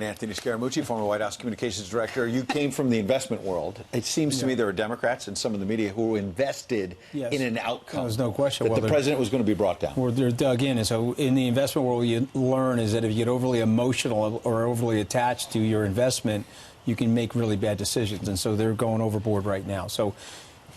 Anthony Scaramucci, former White House communications director. You came from the investment world. It seems to me there are Democrats and some of the media who invested in an outcome. There's no question that the president was going to be brought down. Or they're dug in. And so in the investment world, what you learn is that if you get overly emotional or overly attached to your investment, you can make really bad decisions. And so they're going overboard right now. So,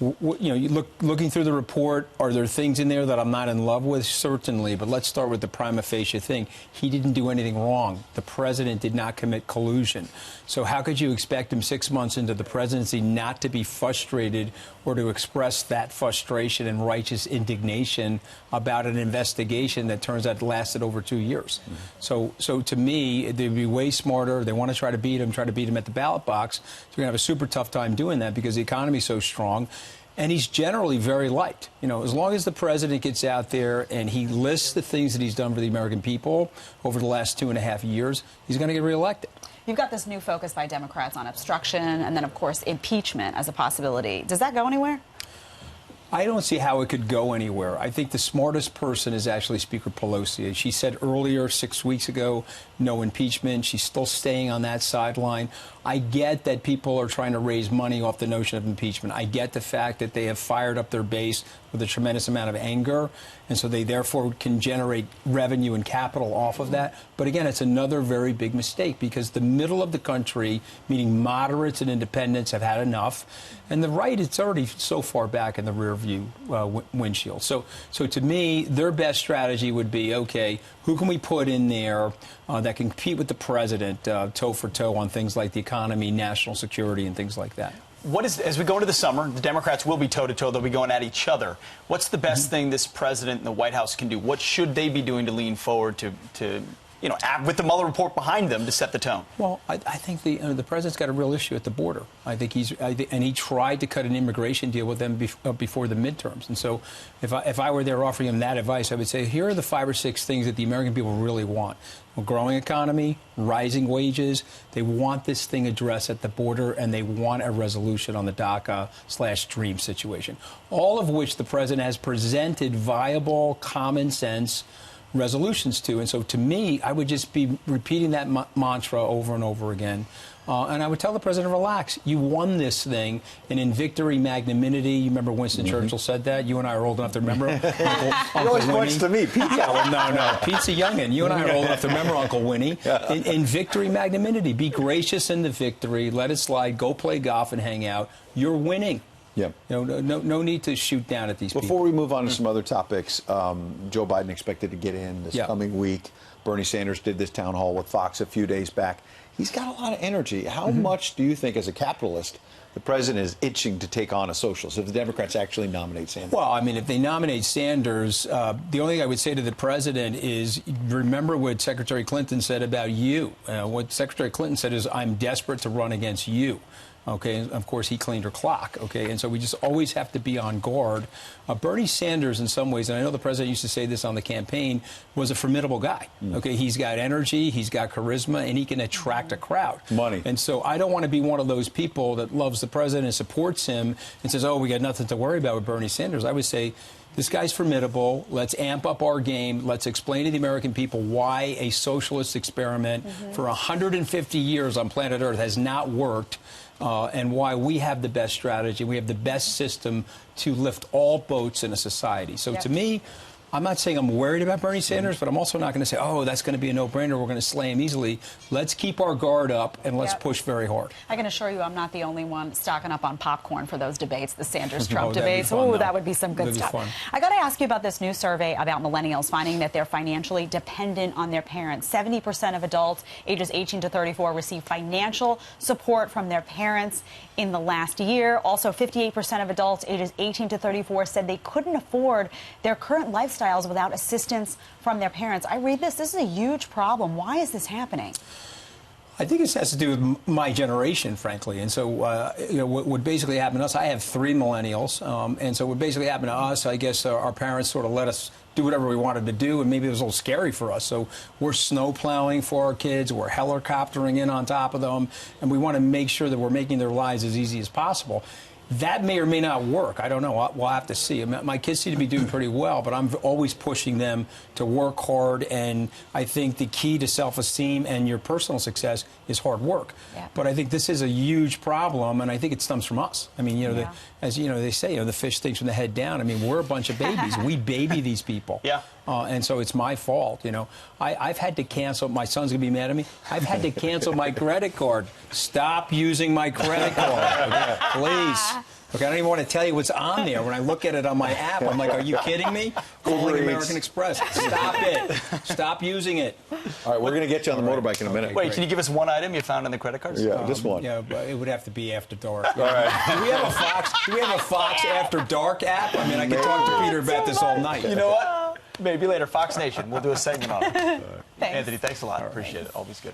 you looking through the report, are there things in there that I'm not in love with? Certainly, but let's start with the prima facie thing. He didn't do anything wrong. The president did not commit collusion. So how could you expect him 6 months into the presidency not to be frustrated or to express that frustration and righteous indignation about an investigation that turns out lasted over 2 years? So to me, they'd be way smarter. They want to try to beat him at the ballot box. So you're going to have a super tough time doing that because the economy's so strong. And he's generally very liked. As long as the president gets out there and he lists the things that he's done for the American people over the last 2.5 years, he's going to get reelected. You've got this new focus by Democrats on obstruction and then, of course, impeachment as a possibility. Does that go anywhere? I don't see how it could go anywhere. I think the smartest person is actually Speaker Pelosi. She said earlier, 6 weeks ago, no impeachment. She's still staying on that sideline. I get that people are trying to raise money off the notion of impeachment. I get the fact that they have fired up their base with a tremendous amount of anger, and so they therefore can generate revenue and capital off of that. But again, it's another very big mistake because the middle of the country, meaning moderates and independents, have had enough, and the right, it's already so far back in the rear view windshield. So to me, their best strategy would be, okay, who can we put in there that can compete with the president toe for toe on things like the economy, national security, and things like that? As we go into the summer, the Democrats will be toe-to-toe. They'll be going at each other. What's the best thing this president and the White House can do? What should they be doing to lean forward to with the Mueller report behind them to set the tone? Well, I think the president's got a real issue at the border. I think and he tried to cut an immigration deal with them before the midterms. And so if I were there offering him that advice, I would say, here are the 5 or 6 things that the American people really want. A growing economy, rising wages. They want this thing addressed at the border, and they want a resolution on the DACA/Dream situation. All of which the president has presented viable, common sense resolutions to. And so to me, I would just be repeating that mantra over and over again. And I would tell the president, relax. You won this thing, and in victory, magnanimity. You remember Winston Churchill said that? You and I are old enough to remember. Uncle always points to me, Pete. No, Pete's a youngin'. You and I are old enough to remember Uncle Winnie. In victory, magnanimity. Be gracious in the victory. Let it slide. Go play golf and hang out. You're winning. Yeah. No need to shoot down at these people. Before we move on to some other topics, Joe Biden expected to get in this coming week. Bernie Sanders did this town hall with Fox a few days back. He's got a lot of energy. How much do you think, as a capitalist, the president is itching to take on a socialist if the Democrats actually nominate Sanders? Well, I mean, if they nominate Sanders, the only thing I would say to the president is remember what Secretary Clinton said about you. What Secretary Clinton said is, I'm desperate to run against you. Okay, and of course, he cleaned her clock. Okay, and so we just always have to be on guard. Bernie Sanders, in some ways, and I know the president used to say this on the campaign, was a formidable guy. Okay, he's got energy, he's got charisma, and he can attract a crowd. Money. And so I don't want to be one of those people that loves the president and supports him and says, oh, we got nothing to worry about with Bernie Sanders. I would say, this guy's formidable. Let's amp up our game. Let's explain to the American people why a socialist experiment for 150 years on planet Earth has not worked. And why we have the best strategy, we have the best system to lift all boats in a society. So to me, I'm not saying I'm worried about Bernie Sanders, but I'm also not going to say, oh, that's going to be a no-brainer. We're going to slay him easily. Let's keep our guard up, and let's push very hard. I can assure you I'm not the only one stocking up on popcorn for those debates, the Sanders-Trump debates. Oh, that would be some good stuff. I got to ask you about this new survey about millennials finding that they're financially dependent on their parents. 70% of adults ages 18 to 34 receive financial support from their parents in the last year. Also, 58% of adults ages 18 to 34 said they couldn't afford their current lifestyle without assistance from their parents. I read this. This is a huge problem. Why is this happening? I think it has to do with my generation, frankly. And so, what basically happened to us, I have 3 millennials. And so what basically happened to us, I guess our parents sort of let us do whatever we wanted to do, and maybe it was a little scary for us. So we're snow plowing for our kids, we're helicoptering in on top of them, and we want to make sure that we're making their lives as easy as possible. That may or may not work. I don't know. We'll have to see. My kids seem to be doing pretty well, but I'm always pushing them to work hard. And I think the key to self-esteem and your personal success is hard work. Yeah. But I think this is a huge problem, and I think it stems from us. I mean, as you know, they say, the fish stinks from the head down. I mean, we're a bunch of babies. We baby these people. Yeah. And so it's my fault. I've had to cancel. My son's gonna be mad at me. I've had to cancel my credit card. Stop using my credit card, okay? Please. Okay, I don't even want to tell you what's on there. When I look at it on my app, I'm like, are you kidding me? Calling American Express. Stop it. Stop using it. All right, we're going to get you on the motorbike in a minute. Wait, can you give us one item you found on the credit cards? Yeah, just one. Yeah, but it would have to be after dark. All right. Do we have a Fox After Dark app? I mean, I could talk to Peter about this all night. You know what? Maybe later. Fox Nation. We'll do a segment on it. Anthony, thanks a lot. Appreciate it. Always good.